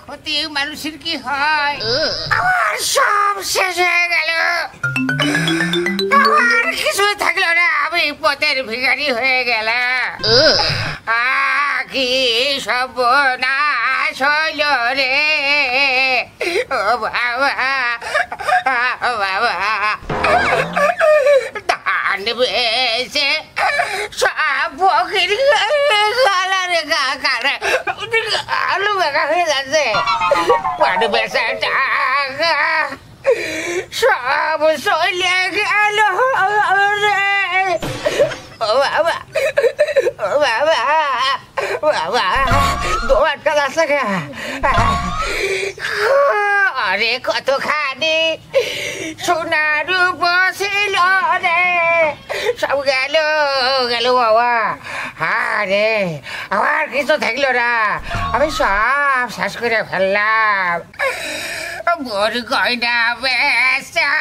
ক্ষতি মানুষের কি হয়? আমার সব শেষ হয়ে গেল, আমার কিছু থাকলো না, আমি পথের ভিখারি হয়ে গেলাম। কি সর্বনাশ হইল রে, ও বাবা, ও বাবা, ধান বেছে সব ফকির গালারে কারে আলু বেকা হয়ে যাচ্ছে, পাট বেচা টাকা সব চলে গেল রে, ও বাবা, ও বাবা, বাবা তোমার কাজ আছে কে? আরে কতখানি সোনার ছিল রে, সব গেল গেল বাবা। আরে আমার কিছু থাকলো না, আমি সব শেষ করে ফেললাম। মোর গয়না বেচা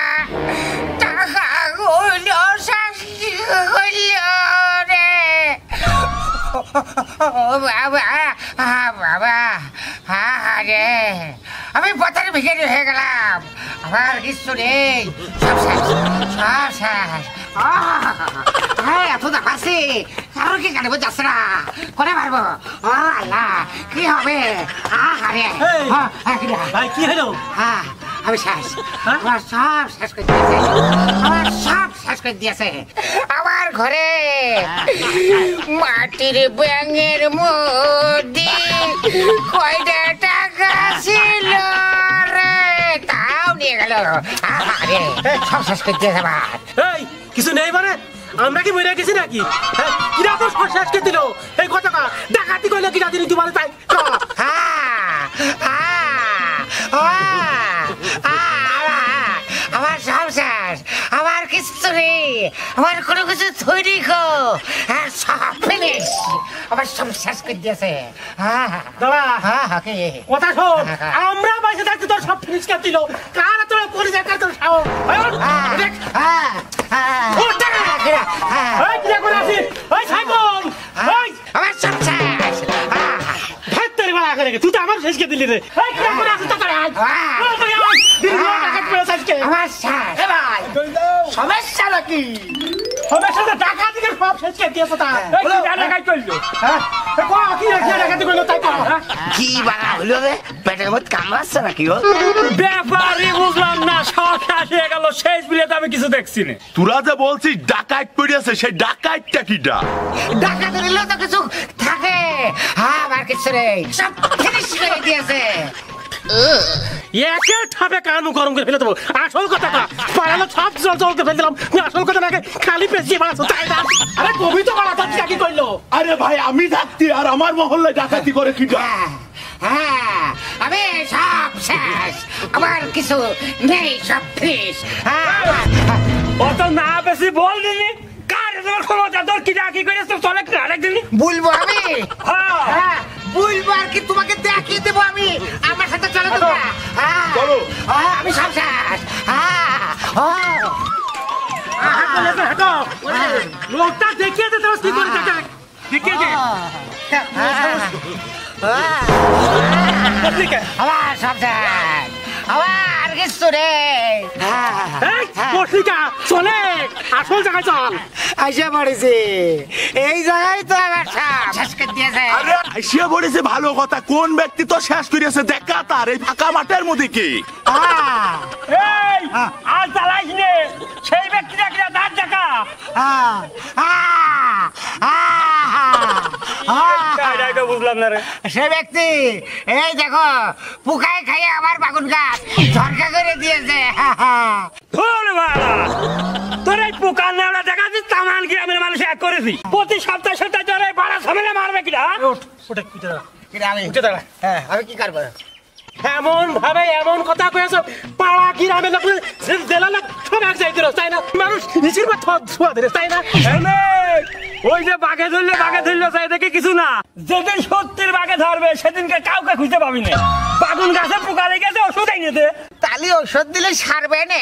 টাকা গুলো শেষ করল রে, বাবা, বাবা, আরে আমি পথের ভিখারি হয়ে গেলাম, আমার কিছু নেই, সব শেষ, সব শেষ। এত দেখাচ্ছি, কারোর কি কাটবো যাচ্ছে না, করে পারবো? ও আল্লাহ, কি হবে? কি হলো? আমি শেষ, আমার সব শেষ করে দিয়েছে, আমার সব শেষ করে দিয়েছে। আমার ঘরে মাটির ব্যাঙের মধ্যে কয়টা টাকা ছিল রে, তাও নিয়ে গেল। আরে সব শেষ করে দিয়েছে। এই কিছু নেই মানে আমরা কি মরে গেছি নাকি? কিরা তো সব শেষ করে দিল। এই কত টাকা ডাকাতি করলে কিরা দিন তোমার তাই? আমার সব শেষ, আমার কিছু নেই, আমার কোনো কিছু তৈরি সব ফিনিশ, আমার সব শেষ করে দিয়েছে। কথা শোন, আমরা পয়সা থাকতে তোর সব ফিনিশ করে দিল, কার তোর করে যায় তোর সাহস? আমার সব শেষ, তুই তো আমার শেষ করে দিলি রে। আমার শেষ, সমস্যা নাকি? সমস্যা টাকা দিকে সব শেষ করে দিয়েছে। কি বাড়া হলো রে, পেটের মধ্যে কামড়াচ্ছে নাকি? ব্যাপারই বুঝলাম না, সব শেষ হয়ে গেল, শেষ বিলে তো আমি কিছু দেখছি না। তোরা যে বলছিস ডাকাত পড়িয়াছে, সেই ডাকাতটা কিটা? ডাকাত দিলেও তো কিছু থাকে, আমার কিছু নেই, সব ফিনিশ করে দিয়েছে। একে ঠাপে কানু গরম করে ফেলে দেবো। আসল কথা পাড়ালো সব জল জলকে ফেলে দিলাম, আসল কথা নাকি খালি পেঁচিয়ে বাড়াচ্ছ তাই না? আরে কবি তো বাড়া তার কি করলো? আরে ভাই আমি থাকতে আর আমার মহল্লায় ডাকাতি করে কিটা? আমি সব শেষ, আমার কিছু নেই, সব ফিনিশ। অত না বেশি বল দিনি, কার তোমার ক্ষমতা, তোর কি ডাকি করে চলে আরেকদিন বলবো আমি? বলবো আর কি, তোমাকে দেখিয়ে দেবো আমি, আমার সাথে চলো তোমরা। আমি সব শেষ। লোকটা দেখিয়ে দে, কি করে দেখিয়ে দে। আমার সব শেষ, আমার কিছু নেই। চলে আসল জায়গায় চল। আইসা পড়েছে, এই জায়গায় তো আমার সব শেষ করে দিয়েছে। আরে আইসা পড়েছে ভালো কথা, কোন ব্যক্তি তো শেষ করিয়াছে দেখা তার এই ফাঁকা মাঠের মধ্যে কি? আর চালাইস নে, সেই ব্যক্তিটা কিনা তার টাকা বুঝলাম না রে। সে ব্যক্তি এই দেখো, পোকায় খাইয়ে আমার বাগুন গাছ ঝরকা করে দিয়েছে। তোর এই পোকার নেওয়া দেখা দিস, তামান গ্রামের মানুষ এক করেছি, প্রতি সপ্তাহে সপ্তাহে তোর এই বাড়া সামনে মারবে কিনা? আমি কি করবো? এমন ভাবে এমন কথা কয়েছো, পাড়া গ্রামের লোক জেলা লোক সব এক যাই দিল তাই না? মানুষ নিচের বা ছোঁয়া দিল তাই না? ওই যে বাঘে ধরলো চাই দেখে কিছু না, যেদিন সত্যির বাঘে ধরবে সেদিনকে কাউকে খুঁজে পাবি না। বাগুন গাছে পোকা লেগেছে, ওষুধ আইনে দে। তালি ওষুধ দিলে সারবে না।